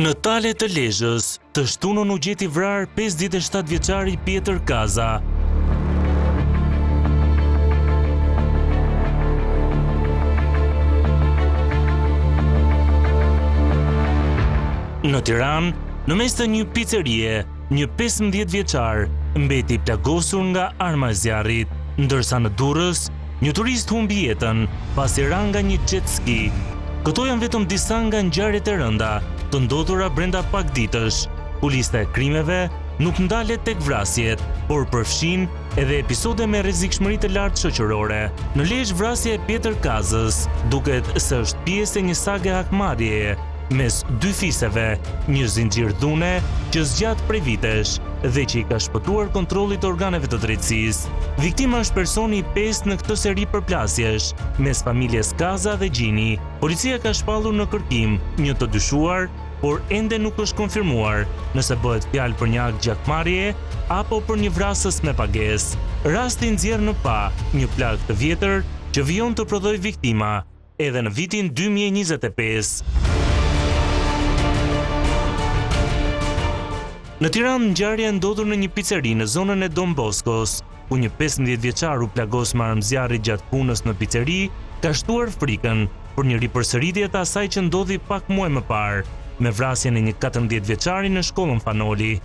Në Tale të Lezhës, të shtunën u gjeti vrarë 57 vjeçari Pjetër Kaza. Në Tiranë, në mes të një picerie, një 15 vjeçar mbeti plagosur nga arma e zjarrit, ndërsa në Durrës, një turist humbi jetën pasi ra nga një jet ski. Këto janë vetëm disa nga ngjarjet e rënda të ndodhura brenda pak ditësh. Lista e krimeve nuk ndalet tek vrasjet, por përfshin edhe episode me rrezikshmëri të lartë shoqërore. Në Lezhë, vrasja e Pjetër Kazës duket se është pjesë e një sage hakmarrjeje mes dy fiseve, një zinxhir dhune që zgjat prej vitesh dhe që i ka shpëtuar kontrollit organeve të drejtësisë. Viktima është personi i 5 në këtë seri përplasjesh mes familjes Kaza dhe Gjini. Policia ka shpallur në kërkim një të dyshuar, por ende nuk është konfirmuar nëse bëhet fjalë për një akt gjakmarrjeje apo për një vrasës me pagesë. Rasti nxjerr në pa një plagë të vjetër që vijon të prodhoj viktima edhe në vitin 2025. Në Tiranë, ngjarja e ndodhur në një piceri në zonën e Don Boskos, ku një 15 vjeçar u plagos me armë zjarri gjatë punës në piceri, ka shtuar frikën për një ripërsëritje të asaj që ndodhi pak muaj më parë, me vrasjen e një 14 vjeçari në shkollën Fanoli.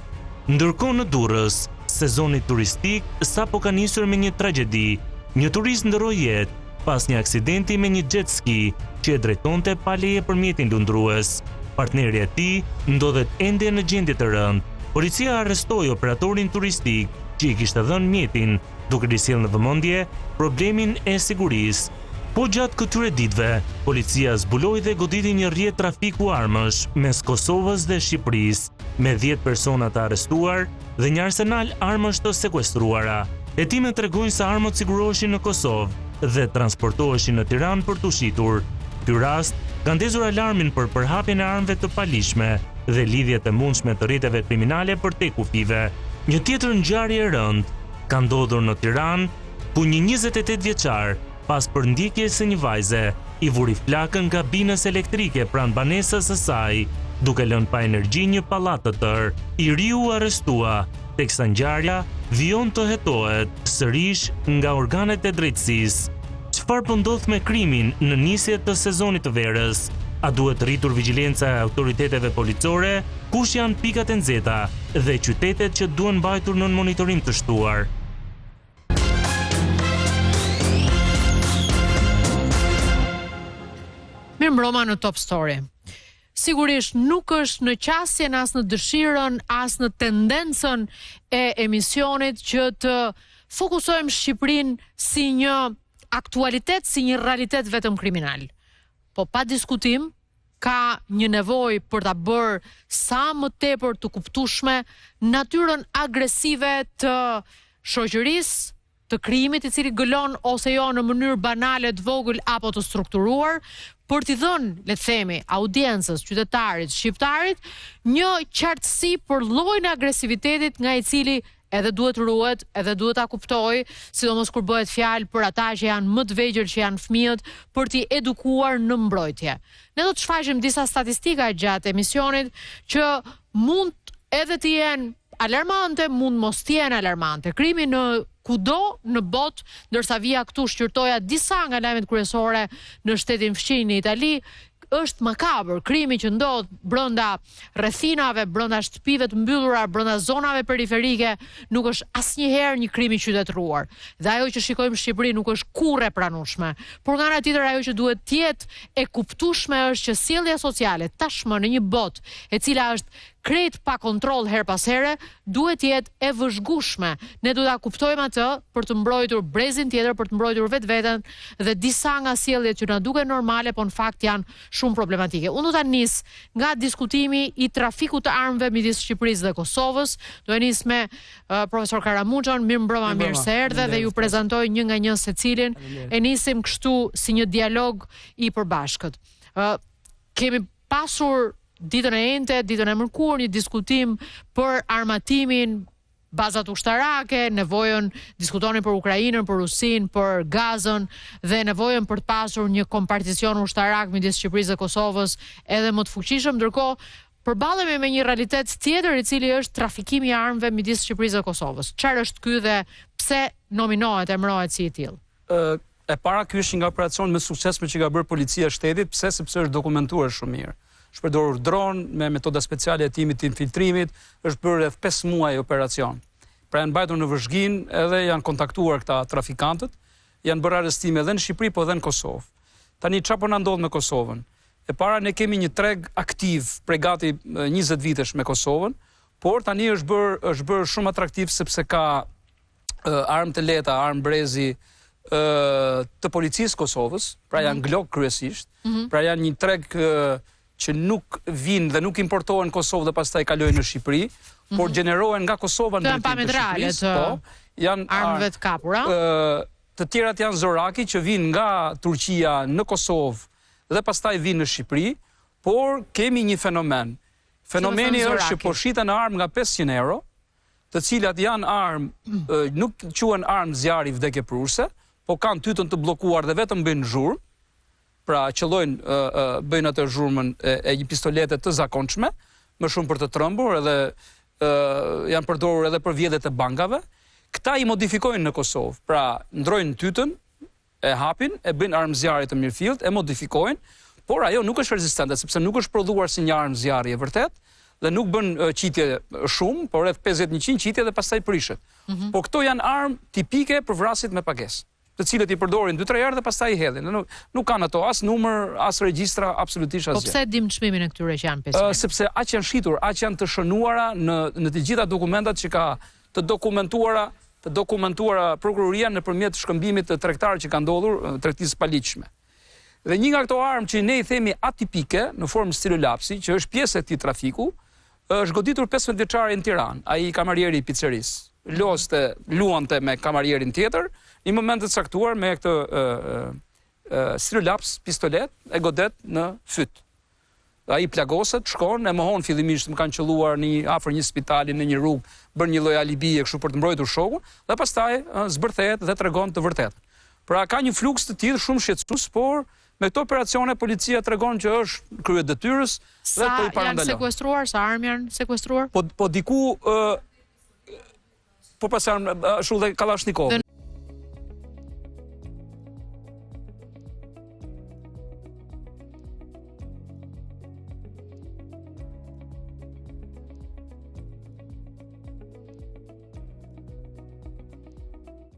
Ndërkohë në Durrës, sezoni turistik sapo ka nisur me një tragjedi. Një turist ndroi jetë pas një aksidenti me një jet ski që e drejtonte pa leje për mjetin lundrues. Partneri e tij ndodhet ende në gjendje të rëndë. Policia arrestoi operatorin turistik që i kishte dhënë mjetin, duke risjellë në vëmendje problemin e sigurisë. Po gjatë këtyre ditëve, policia zbuloi dhe goditi një rrjet trafiku armësh mes Kosovës dhe Shqipërisë, me 10 persona të arrestuar dhe një arsenal armësh të sekuestruara. Hetimet tregojnë se armët siguroheshin në Kosovë dhe transportoheshin në Tiranë për t'u shitur. Ky rast ka ndezur alarmin për përhapjen e armëve të palishme dhe lidhjet e mundshme të rrjeteve kriminale përtej kufive. Një tjetër ngjarje e rëndë ka ndodhur në Tiranë, ku një 28 vjeçar, pas përndjekjes së një vajze, i vuri flakën kabinës elektrike pranë banesës së saj, duke lënë pa energji një pallat të tërë. I riu u arrestua, teksa ngjarja vijon të hetohet sërish nga organet e drejtësisë. Çfarë po ndodh me krimin në nisje të sezonit të verës? A duhet rritur vigjilenca e autoriteteve policore? Kush janë pikat e nxehta dhe qytetet që duhen mbajtur në monitorim të shtuar? Mirëmbrëma në Top Story. Sigurisht nuk është në qasjen as në dëshirën, as në tendencën e emisionit që të fokusojmë Shqipërinë si një aktualitet, si një realitet vetëm kriminal. Po pa diskutim, ka një nevojë për ta bërë sa më tepër të kuptueshme natyrën agresive të shoqërisë, të krijimit i cili gëlon ose jo në mënyrë banale, të vogël apo të strukturuar, për t'i dhënë, le të themi, audiencës, qytetarit, shqiptarit, një qartësi për llojin e agresivitetit nga i cili edhe duhet ruhet, edhe duhet ta kuptoj, sidomos kur bëhet fjalë për ata që janë më të vegjël, që janë fëmijët, për t'i edukuar në mbrojtje. Ne do të shfaqim disa statistika gjatë emisionit që mund edhe të jenë alarmante, mund mos të jenë alarmante. Krimi në kudo në botë, ndërsa vija këtu shqyrtoja disa nga lajmet kryesore në shtetin fqinj në Itali, është makabër. Krimi që ndodh brenda rrethinave, brenda shtëpive të mbyllura, brenda zonave periferike, nuk është asnjëherë një krim i qytetëruar. Dhe ajo që shikojmë në Shqipëri nuk është kurrë e pranueshme. Por nga ana tjetër, ajo që duhet të jetë e kuptueshme është që sjellja sociale tashmë në një botë e cila është krejt pa kontroll her pas here, duhet jetë e vëzhgueshme. Ne duhet ta kuptojmë atë për të mbrojtur brezin tjetër, për të mbrojtur vetveten dhe disa nga sjelljet që na duken normale, po në fakt janë shumë problematike. Unë do ta nis nga diskutimi i trafikut të armëve midis Shqipërisë dhe Kosovës. Do e nis me profesor Karamuçon. Mirëmbrëma, mirë se erdhe dhe ju prezantoj një nga një secilin. E nisim kështu si një dialog i përbashkët. Kemi pasur ditën e enjte, ditën e mërkurë, një diskutim për armatimin, bazat ushtarake, nevojën, diskutonin për Ukrainën, për Rusinë, për Gazën dhe nevojën për të pasur një komparticion ushtarak midis Shqipërisë dhe Kosovës edhe më të fuqishëm, ndërkohë përballemi me një realitet tjetër i cili është trafikimi i armëve midis Shqipërisë dhe Kosovës. Çfarë është ky dhe pse nominohet, emërohet si i tillë? E para, ky është një operacion me sukses me që ka bërë policia e shtetit, sepse është dokumentuar shumë mirë. Është përdorur dron me metoda speciale e timit të infiltrimit, është bërë rreth 5 muaj operacion. Pra janë mbajtur në vëzhgin edhe janë kontaktuar këta trafikantët, janë bërë arrestime edhe në Shqipëri, po edhe në Kosovë. Tani çfarë po na ndodh me Kosovën? E para, ne kemi një treg aktiv prej gati 20 vitesh me Kosovën, por tani është bërë shumë atraktiv sepse ka armë të lehta, armë brezi të policisë Kosovës, pra janë Glock kryesisht, pra janë një treg që nuk vinë dhe nuk importohen në Kosovë dhe pastaj kalojnë në Shqipëri, por gjenerohen nga Kosova në drejtim të Shqipërisë, janë armëve të kapura. Të tjerat janë Zoraki që vinë nga Turqia në Kosovë dhe pastaj vinë në Shqipëri, por kemi një fenomen. Fenomeni është që po shiten armë nga 500 euro, të cilat janë armë, nuk quhen armë zjarri vdekje prurse, po kanë tytën të bllokuar dhe vetëm bëjnë zhurmë, pra qëllojnë bëjnë atë zhurmën e një pistolete të zakonshme, më shumë për të trembur, edhe janë përdorur edhe për vjedhjet e bankave. Këta i modifikojnë në Kosovë, pra ndrojnë tytën, e hapin, e bëjnë armë zjarri të mirëfillt, e modifikojnë, por ajo nuk është rezistente, sepse nuk është prodhuar si një armë zjarri e vërtet, dhe nuk bën qitje shumë, por rreth 50-100 qitje dhe pastaj prishet. Po këto janë armë tipike për vrasjet me pagesë, të cilët i përdorin 2-3 herë dhe pastaj i hedhin. Nuk kanë ato as numër, as regjistra, absolutisht asgjë. Po pse dim çmimin e këtyre që janë 500? Sepse aq janë shitur, aq janë të shënuara në të gjitha dokumentat që ka të dokumentuara prokuroria nëpërmjet shkëmbimit të tregtarëve që kanë ndodhur, tregtisë paligjshme. Dhe një nga këto armë që ne i themi atipike, në formë stilolapsi, që është pjesë e këtij trafiku, është goditur 15 vjeçari në Tiranë, ai kamarieri i picerisë. Luante me kamarierin tjetër, në moment të caktuar me këtë stilolaps pistolet e godet në fyt. Ai plagoset, shkon, e mohon fillimisht, më kanë qelluar afër një spitali në një rrugë, bën një lloj alibie kështu për të mbrojtur shokun, dhe pastaj zbërthehet dhe tregon të vërtetën. Pra ka një fluks të tillë shumë shqetësues, por me këto operacione policia tregon që është krye detyrës dhe po i parandalon. Sa janë sekuestruar, sa armë janë sekuestruar? Po diku po pasën ashtu dhe Kalashnikov.